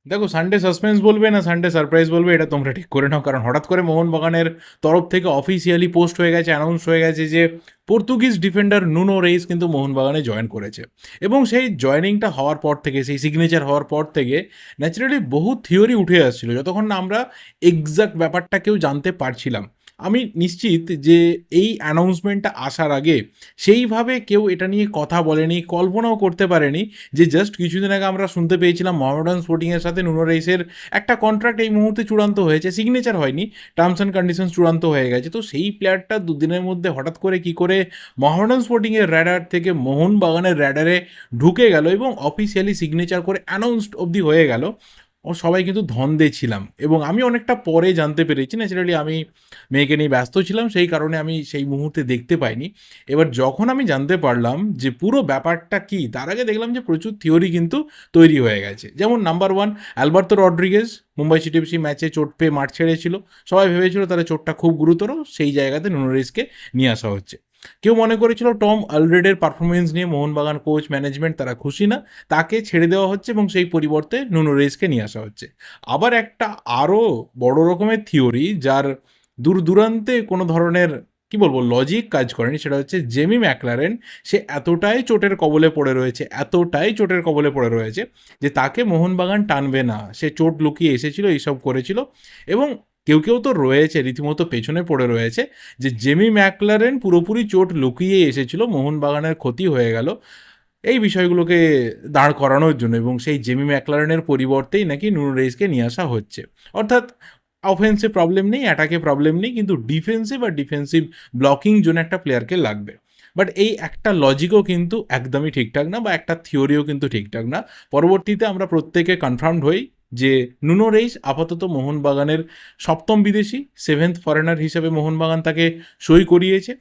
দেখো, Sunday suspense বলবে না সানডে সারপ্রাইজ বলবে এটা তোমরা ঠিক করে নাও, কারণ হঠাৎ করে মোহনবাগানের তরফ থেকে অফিসিয়ালি পোস্ট হয়ে গেছে, অ্যানাউন্স হয়ে গেছে যে পর্তুগিজ ডিফেন্ডার নুনো রেইস কিন্তু মোহনবাগানে জয়েন করেছে। এবং সেই জয়েনিংটা হওয়ার পর থেকে, সেই সিগনেচার হওয়ার পর থেকে ন্যাচারালি বহু থিওরি উঠে আসছিল, যতক্ষণ না আমরা এক্সাক্ট ব্যাপারটা কেউ জানতে পারছিলাম। আমি নিশ্চিত যে এই অ্যানাউন্সমেন্টটা আসার আগে সেইভাবে কেউ এটা নিয়ে কথা বলেনি, কল্পনাও করতে পারেনি যে জাস্ট কিছুদিন আগে আমরা শুনতে পেয়েছিলাম মোহামেডান স্পোর্টিংয়ের সাথে নুনো রেইসের একটা কন্ট্রাক্ট এই মুহূর্তে চূড়ান্ত হয়েছে, সিগনেচার হয়নি, টার্মস অ্যান্ড কন্ডিশনস চূড়ান্ত হয়ে গেছে। তো সেই প্লেয়ারটা দুদিনের মধ্যে হঠাৎ করে কি করে মোহামেডান স্পোর্টিংয়ের র্যাডার থেকে মোহনবাগানের র্যাডারে ঢুকে গেল এবং অফিসিয়ালি সিগনেচার করে অ্যানাউন্সড অবধি হয়ে গেল, ও সবাই কিন্তু ধন্দে ছিলাম। এবং আমি অনেকটা পরে জানতে পেরেছি, ন্যাচারালি আমি মেয়েকে নিয়ে ব্যস্ত ছিলাম, সেই কারণে আমি সেই মুহূর্তে দেখতে পাইনি। এবার যখন আমি জানতে পারলাম যে পুরো ব্যাপারটা কি, তার আগে দেখলাম যে প্রচুর থিওরি কিন্তু তৈরি হয়ে গেছে। যেমন number one, Alberto Rodriguez Mumbai city FC ম্যাচে চোট পেয়ে মাঠ ছেড়েছিল, সবাই ভেবেছিল তার চোটটা খুব গুরুতর, সেই জায়গাতে নুনো রেইসকে নিয়ে আসা হচ্ছে। কেউ মনে করেছিল টম অলরেডের পারফরমেন্স নিয়ে মোহনবাগান কোচ ম্যানেজমেন্ট তারা খুশি না, তাকে ছেড়ে দেওয়া হচ্ছে এবং সেই পরিবর্তে নুনো রেইসকে নিয়ে আসা হচ্ছে। আবার একটা আরও বড় রকমের থিওরি, যার দূর দূরান্তে কোনো ধরনের কি বলবো লজিক কাজ করেনি, সেটা হচ্ছে জেমি ম্যাকলারেন সে এতটাই চোটের কবলে পড়ে রয়েছে, এতটাই চোটের কবলে পড়ে রয়েছে যে তাকে মোহনবাগান টানবে না, সে চোট লুকিয়ে এসেছিল, এইসব করেছিল। এবং কেউ কেউ তো রয়েছে রীতিমতো পেছনে পড়ে রয়েছে যে জেমি ম্যাকলারেন পুরোপুরি চোট লুকিয়ে এসেছিল, মোহনবাগানের ক্ষতি হয়ে গেল এই বিষয়গুলোকে দাঁড় করানোর জন্য, এবং সেই জেমি ম্যাকলারেনের পরিবর্তেই নাকি নুনো রেইসকে নিয়ে আসা হচ্ছে। অর্থাৎ অফেন্সে প্রবলেম নেই, অ্যাটাকে প্রবলেম নেই, কিন্তু ডিফেন্সিভ আর ডিফেন্সিভ ব্লকিং জন্য একটা প্লেয়ারকে লাগবে। বাট এই একটা লজিকও কিন্তু একদমই ঠিকঠাক না, বা একটা থিওরিও কিন্তু ঠিকঠাক না। পরবর্তীতে আমরা প্রত্যেকে কনফার্মড হই যে নুনো রেইস আপাতত মোহনবাগানের সপ্তম বিদেশি, সেভেন্থ ফরেনার হিসেবে মোহনবাগান তাকে সই করিয়েছে,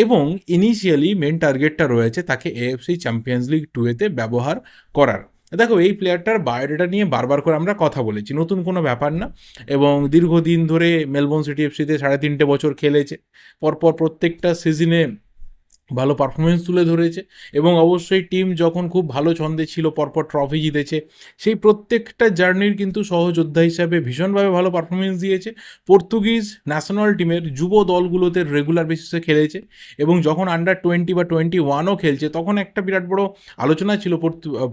এবং ইনিশিয়ালি মেন টার্গেটটা রয়েছে তাকে এএফসি চ্যাম্পিয়ন্স লিগ 2-এতে ব্যবহার করার। দেখো, এই প্লেয়ারটার বায়োডাটা নিয়ে বারবার করে আমরা কথা বলেছি, নতুন কোনো ব্যাপার না। এবং দীর্ঘদিন ধরে মেলবোর্ন সিটি এফসিতে 3.5 বছর খেলেছে, পরপর প্রত্যেকটা সিজনে ভালো পারফরমেন্স তুলে ধরেছে, এবং অবশ্যই টিম যখন খুব ভালো ছন্দে ছিল পরপর ট্রফি জিতেছে, সেই প্রত্যেকটা জার্নির কিন্তু সহযোদ্ধা হিসাবে ভীষণভাবে ভালো পারফরমেন্স দিয়েছে। পর্তুগিজ ন্যাশনাল টিমের যুব দলগুলোতে রেগুলার বেসিসে খেলেছে, এবং যখন আন্ডার 20 বা 21ও খেলছে, তখন একটা বিরাট বড় আলোচনা ছিল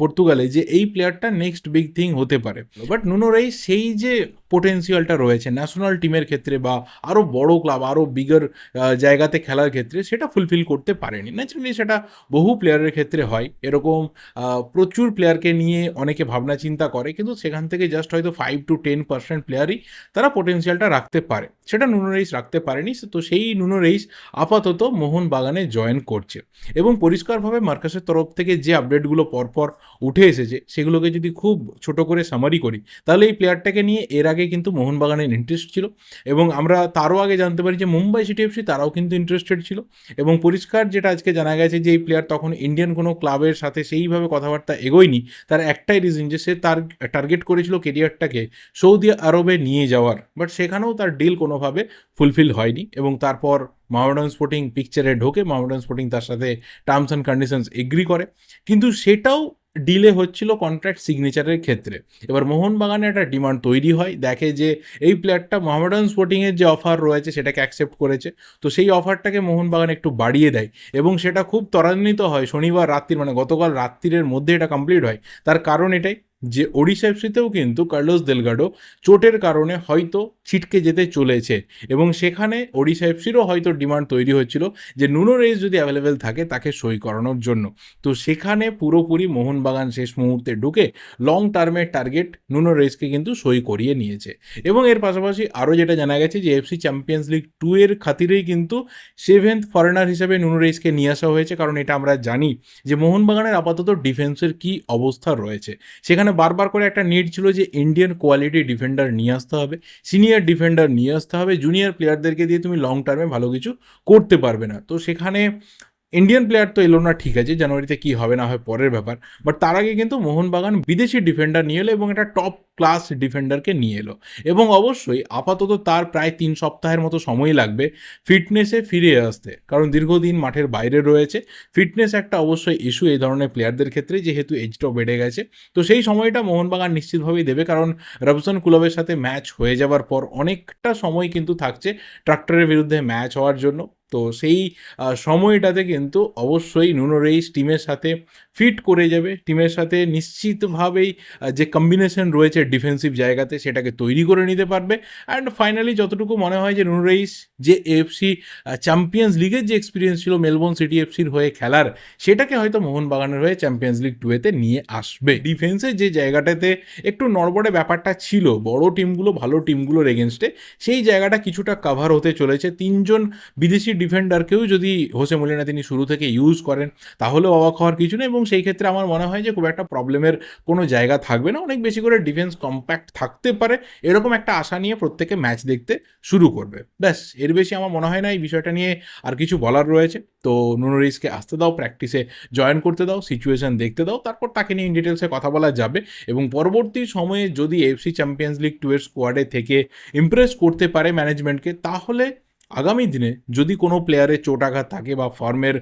পর্তুগালে যে এই প্লেয়ারটা নেক্সট বিগ থিং হতে পারে। বাট নুনো রেইস সেই যে পোটেন্সিয়ালটা রয়েছে ন্যাশনাল টিমের ক্ষেত্রে বা আরও বড় ক্লাব, আরও বিগার জায়গাতে খেলার ক্ষেত্রে, সেটা ফুলফিল করতে পারেনি। ন্যাচারালি সেটা বহু প্লেয়ারের ক্ষেত্রে হয় এরকম। প্রচুর প্লেয়ারকে নিয়ে অনেকে ভাবনা চিন্তা করে, কিন্তু সেখান থেকে জাস্ট হয়তো 5 to 10% প্লেয়ারই তারা পোটেন্সিয়ালটা রাখতে পারে, সেটা নুনো রেইস রাখতে পারেনি। তো সেই নুনো রেইস আপাতত মোহনবাগানে জয়েন করছে, এবং পরিষ্কারভাবে মার্কাসের তরফ থেকে যে আপডেটগুলো পরপর উঠে এসেছে সেগুলোকে যদি খুব ছোট করে সামারি করি, তাহলে এই প্লেয়ারটাকে নিয়ে এর আগে কিন্তু মোহনবাগানের ইন্টারেস্ট ছিল, এবং আমরা তারও আগে জানতে পারি যে মুম্বাই সিটি এফসি তারাও কিন্তু ইন্টারেস্টেড ছিল। এবং পরিষ্কার যেটা আজকে জানা গেছে যে এই প্লেয়ার তখন ইন্ডিয়ান কোনো ক্লাবের সাথে সেইভাবে কথাবার্তা এগোয়নি, তার একটাই রিজন যে সে তার টার্গেট করেছিল কেরিয়ারটাকে সৌদি আরবে নিয়ে যাওয়ার, বাট সেখানেও তার ডিল কোনোভাবে ফুলফিল হয়নি, এবং তারপর মোহামেডান স্পোর্টিং পিকচারে ঢোকে, মোহামেডান স্পোর্টিং তার সাথে টার্মস অ্যান্ড কন্ডিশনস এগ্রি করে, কিন্তু সেটাও ডিলে হচ্ছিল কন্ট্রাক্ট সিগনেচারের ক্ষেত্রে। এবার মোহনবাগানে একটা ডিমান্ড তৈরি হয়, দেখে যে এই প্লেয়ারটা মোহামেডান স্পোর্টিংয়ের যে অফার রয়েছে সেটাকে অ্যাকসেপ্ট করেছে, তো সেই অফারটাকে মোহনবাগান একটু বাড়িয়ে দেয়, এবং সেটা খুব ত্বরান্বিত হয় শনিবার রাত্রির, মানে গতকাল রাত্রির মধ্যে এটা কমপ্লিট হয়। তার কারণ এটাই যে ওডিশা এফসিতেও কিন্তু কার্লোস দেলগাডো চোটের কারণে হয়তো ছিটকে যেতে চলেছে, এবং সেখানে ওডিশা এফসিরও হয়তো ডিমান্ড তৈরি হচ্ছিল যে নুনো রেইস যদি অ্যাভেলেবেল থাকে তাকে সই করানোর জন্য। তো সেখানে পুরোপুরি মোহনবাগান শেষ মুহূর্তে ঢুকে লং টার্মের টার্গেট নুনো রেইসকে কিন্তু সই করিয়ে নিয়েছে। এবং এর পাশাপাশি আরও যেটা জানা গেছে যে এফসি চ্যাম্পিয়ন্স লিগ 2 এর খাতিরেই কিন্তু সেভেন্থ ফরেনার হিসেবে নুনো রেইসকে নিয়ে আসা হয়েছে, কারণ এটা আমরা জানি যে মোহনবাগানের আপাতত ডিফেন্সের কী অবস্থা রয়েছে। সেখানে বারবার করে একটা নিড ছিল যে ইন্ডিয়ান কোয়ালিটি ডিফেন্ডার নিয়ে আসতে হবে, সিনিয়র ডিফেন্ডার নিয়ে আসতে হবে, জুনিয়র প্লেয়ারদেরকে দিয়ে তুমি লং টার্মে ভালো কিছু করতে পারবে না। তো সেখানে ইন্ডিয়ান প্লেয়ার তো এলো না, ঠিক আছে, জানুয়ারিতে কি হবে না হয় পরের ব্যাপার, বাট তার আগে কিন্তু মোহনবাগান বিদেশি ডিফেন্ডার নিয়ে এলো এবং একটা টপ ক্লাস ডিফেন্ডারকে নিয়ে এলো, এবং অবশ্যই আপাতত তার প্রায় 3 সপ্তাহের মতো সময় লাগবে ফিটনেসে ফিরে আসতে, কারণ দীর্ঘদিন মাঠের বাইরে রয়েছে। ফিটনেস একটা অবশ্যই ইস্যু এই ধরনের প্লেয়ারদের ক্ষেত্রে, যেহেতু এজটাও বেড়ে গেছে। তো সেই সময়টা মোহনবাগান নিশ্চিতভাবেই দেবে, কারণ রবসন কুলবের সাথে ম্যাচ হয়ে যাওয়ার পর অনেকটা সময় কিন্তু থাকছে ট্রাক্টরের বিরুদ্ধে ম্যাচ হওয়ার জন্য। তো সেই সময়টাতে কিন্তু অবশ্যই নুনো রেইস টিমের সাথে ফিট করে যাবে, টিমের সাথে নিশ্চিতভাবেই যে কম্বিনেশন রয়েছে ডিফেন্সিভ জায়গাতে সেটাকে তৈরি করে নিতে পারবে। অ্যান্ড ফাইনালি যতটুকু মনে হয় যে নুনো রেইস যে এএফসি চ্যাম্পিয়ন্স লিগের যে এক্সপিরিয়েন্স ছিল মেলবোর্ন সিটি এফসির হয়ে খেলার, সেটাকে হয়তো মোহনবাগানের হয়ে চ্যাম্পিয়ন্স লিগ 2-তে নিয়ে আসবে। ডিফেন্সের যে জায়গাটাতে একটু নড়বড়ে ব্যাপারটা ছিল বড় টিমগুলো ভালো টিমগুলোর এগেনস্টে, সেই জায়গাটা কিছুটা কাভার হতে চলেছে। 3 জন বিদেশি ডিফেন্ডারকেও যদি হোসে মোলিনা তিনি শুরু থেকে ইউজ করেন, তাহলেও অবাক হওয়ার কিছু নেই, এবং সেই ক্ষেত্রে আমার মনে হয় যে খুব একটা প্রবলেমের কোনো জায়গা থাকবে না। অনেক বেশি করে ডিফেন্স কম্প্যাক্ট থাকতে পারে, এরকম একটা আশা নিয়ে প্রত্যেকে ম্যাচ দেখতে শুরু করবে। ব্যাস, এর বেশি আমার মনে হয় না এই বিষয়টা নিয়ে আর কিছু বলার রয়েছে। তো নুনো রিসকে আসতে দাও, প্র্যাকটিসে জয়েন করতে দাও, সিচুয়েশন দেখতে দাও, তারপর তাকে নিয়ে ইন ডিটেলসে কথা বলা যাবে। এবং পরবর্তী সময়ে যদি এফসি চ্যাম্পিয়ন্স লিগ 2 এর স্কোয়াডে থেকে ইমপ্রেস করতে পারে ম্যানেজমেন্টকে, তাহলে আগামী দিনে যদি কোনো প্লেয়ারের চোটাঘাত থাকে বা ফর্মের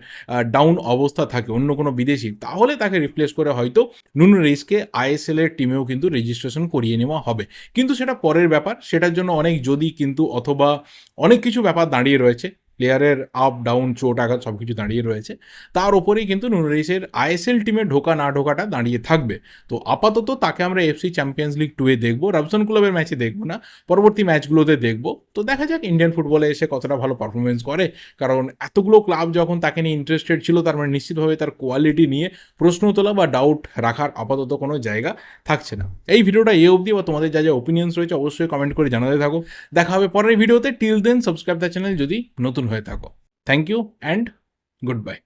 ডাউন অবস্থা থাকে অন্য কোনো বিদেশি, তাহলে তাকে রিপ্লেস করে হয়তো নুনো রিসকে আইএসএল এর টিমেও কিন্তু রেজিস্ট্রেশন করিয়ে নেওয়া হবে। কিন্তু সেটা পরের ব্যাপার, সেটার জন্য অনেক যদি কিন্তু অথবা অনেক কিছু ব্যাপার দাঁড়িয়ে রয়েছে। প্লেয়ারের আপ ডাউন চোট আঘাত সব কিছু দাঁড়িয়ে রয়েছে, তার ওপরেই কিন্তু নুনো রিসের আইএসএল টিমে ঢোকা না ঢোকাটা দাঁড়িয়ে থাকবে। তো আপাতত তাকে আমরা এফসি চ্যাম্পিয়ন্স লিগ 2-এ দেখবো, রবসন ক্লাবের ম্যাচে দেখবো না, পরবর্তী ম্যাচগুলোতে দেখবো। তো দেখা যাক ইন্ডিয়ান ফুটবলে এসে কতটা ভালো পারফরমেন্স করে, কারণ এতগুলো ক্লাব যখন তাকে নিয়ে ইন্টারেস্টেড ছিল, তার মানে নিশ্চিতভাবে তার কোয়ালিটি নিয়ে প্রশ্ন তোলা বা ডাউট রাখার আপাতত কোনো জায়গা থাকছে না। এই ভিডিওটা অবধি, বা তোমাদের যা যা ওপিনিয়ন্স রয়েছে অবশ্যই কমেন্ট করে জানাতে থাকো। দেখা হবে পরের ভিডিওতে। Till then subscribe the channel যদি নতুন হয়ে থাকো। Thank you and good bye.